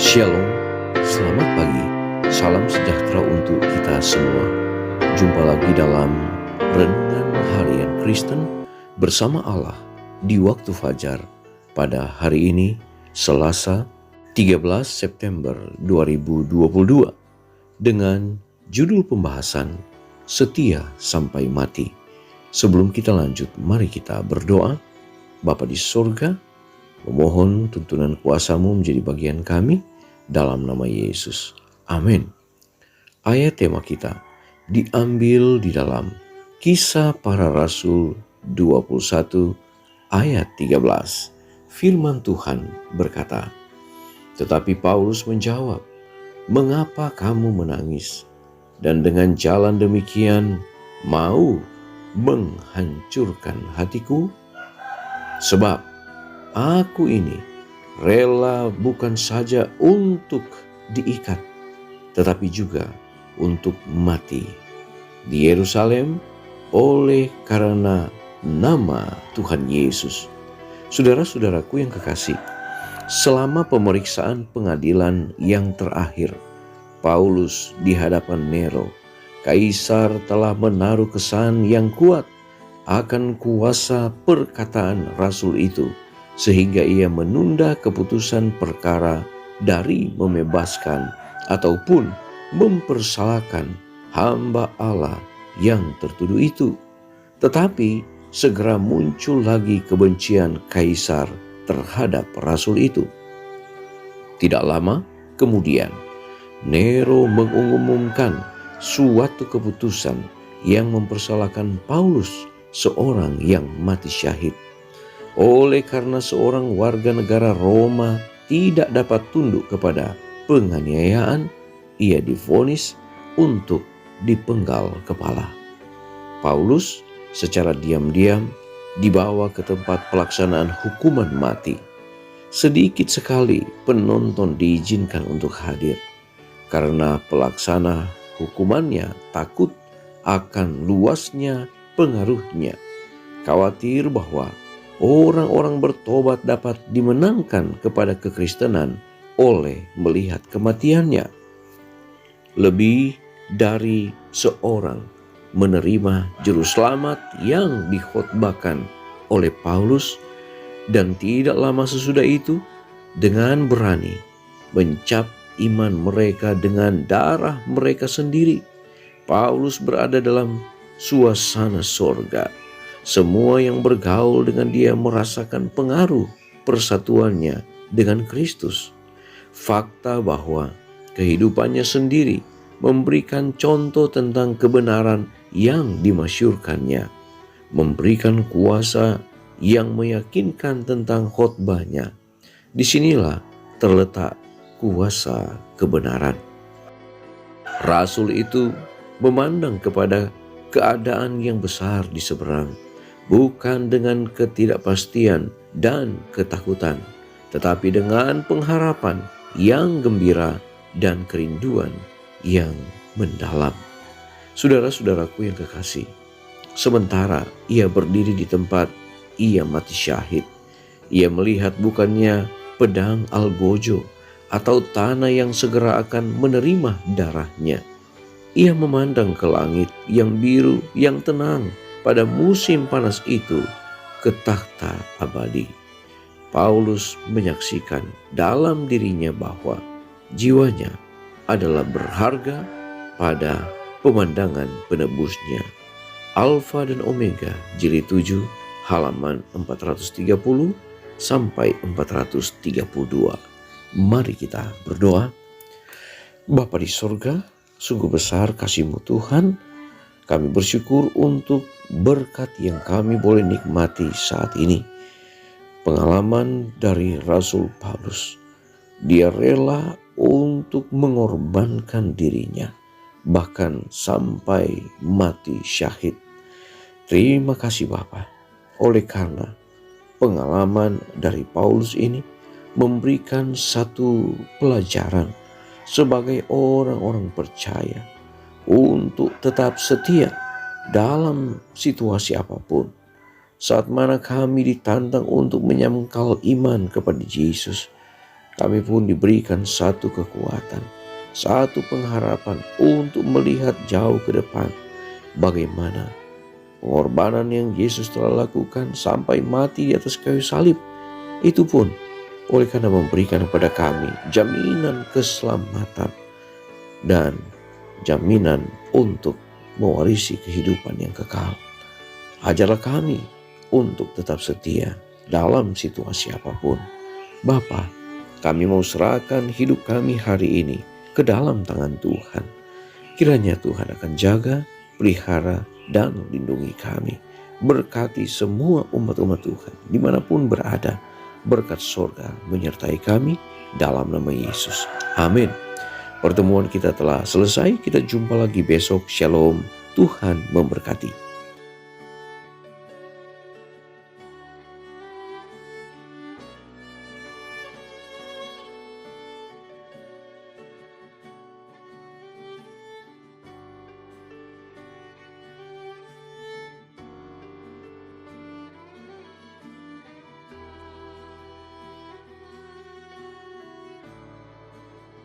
Shalom, selamat pagi, salam sejahtera untuk kita semua. Jumpa lagi dalam Renungan Harian Kristen bersama Allah di waktu fajar pada hari ini, Selasa 13 September 2022, dengan judul pembahasan Setia Sampai Mati. Sebelum kita lanjut, mari kita berdoa. Bapa di surga, memohon tuntunan kuasa-Mu menjadi bagian kami dalam nama Yesus. Amin. Ayat tema kita diambil di dalam Kisah Para Rasul 21 ayat 13. Firman Tuhan berkata, "Tetapi Paulus menjawab, 'Mengapa kamu menangis? Dan dengan jalan demikian mau menghancurkan hatiku? Sebab aku ini rela bukan saja untuk diikat, tetapi juga untuk mati di Yerusalem oleh karena nama Tuhan Yesus.'" Saudara-saudaraku yang kekasih, selama pemeriksaan pengadilan yang terakhir, Paulus di hadapan Nero, Kaisar telah menaruh kesan yang kuat akan kuasa perkataan rasul itu, sehingga ia menunda keputusan perkara dari membebaskan ataupun mempersalahkan hamba Allah yang tertuduh itu. Tetapi segera muncul lagi kebencian Kaisar terhadap rasul itu. Tidak lama kemudian, Nero mengumumkan suatu keputusan yang mempersalahkan Paulus, seorang yang mati syahid. Oleh karena seorang warga negara Roma tidak dapat tunduk kepada penganiayaan, ia divonis untuk dipenggal kepala. Paulus secara diam-diam dibawa ke tempat pelaksanaan hukuman mati. Sedikit sekali penonton diizinkan untuk hadir, karena pelaksana hukumannya takut akan luasnya pengaruhnya, khawatir bahwa orang-orang bertobat dapat dimenangkan kepada kekristenan oleh melihat kematiannya. Lebih dari seorang menerima juru selamat yang dikhotbahkan oleh Paulus, dan tidak lama sesudah itu dengan berani mencap iman mereka dengan darah mereka sendiri. Paulus berada dalam suasana sorga. Semua yang bergaul dengan dia merasakan pengaruh persatuannya dengan Kristus. Fakta bahwa kehidupannya sendiri memberikan contoh tentang kebenaran yang dimasyurkannya, memberikan kuasa yang meyakinkan tentang khotbahnya. Disinilah terletak kuasa kebenaran. Rasul itu memandang kepada keadaan yang besar di seberang, bukan dengan ketidakpastian dan ketakutan, tetapi dengan pengharapan yang gembira dan kerinduan yang mendalam. Saudara-saudaraku yang kekasih, sementara ia berdiri di tempat ia mati syahid, ia melihat bukannya pedang algojo atau tanah yang segera akan menerima darahnya. Ia memandang ke langit yang biru yang tenang pada musim panas itu, ke takhta abadi. Paulus menyaksikan dalam dirinya bahwa jiwanya adalah berharga pada pemandangan penebusnya. Alfa dan Omega, jilid 7, halaman 430 sampai 432. Mari kita berdoa. Bapa di sorga, sungguh besar kasih-Mu Tuhan. Kami bersyukur untuk berkat yang kami boleh nikmati saat ini. Pengalaman dari Rasul Paulus. Dia rela untuk mengorbankan dirinya, bahkan sampai mati syahid. Terima kasih Bapa. Oleh karena pengalaman dari Paulus ini memberikan satu pelajaran sebagai orang-orang percaya untuk tetap setia dalam situasi apapun. Saat mana kami ditantang untuk menyangkal iman kepada Yesus, kami pun diberikan satu kekuatan, satu pengharapan untuk melihat jauh ke depan. Bagaimana pengorbanan yang Yesus telah lakukan sampai mati di atas kayu salib, itu pun oleh karena memberikan kepada kami jaminan keselamatan dan jaminan untuk mewarisi kehidupan yang kekal. Ajarlah kami untuk tetap setia dalam situasi apapun. Bapa, kami mau serahkan hidup kami hari ini ke dalam tangan Tuhan. Kiranya Tuhan akan jaga, pelihara, dan lindungi kami. Berkati semua umat-umat Tuhan dimanapun berada. Berkat surga menyertai kami dalam nama Yesus. Amin. Pertemuan kita telah selesai. Kita jumpa lagi besok. Shalom. Tuhan memberkati.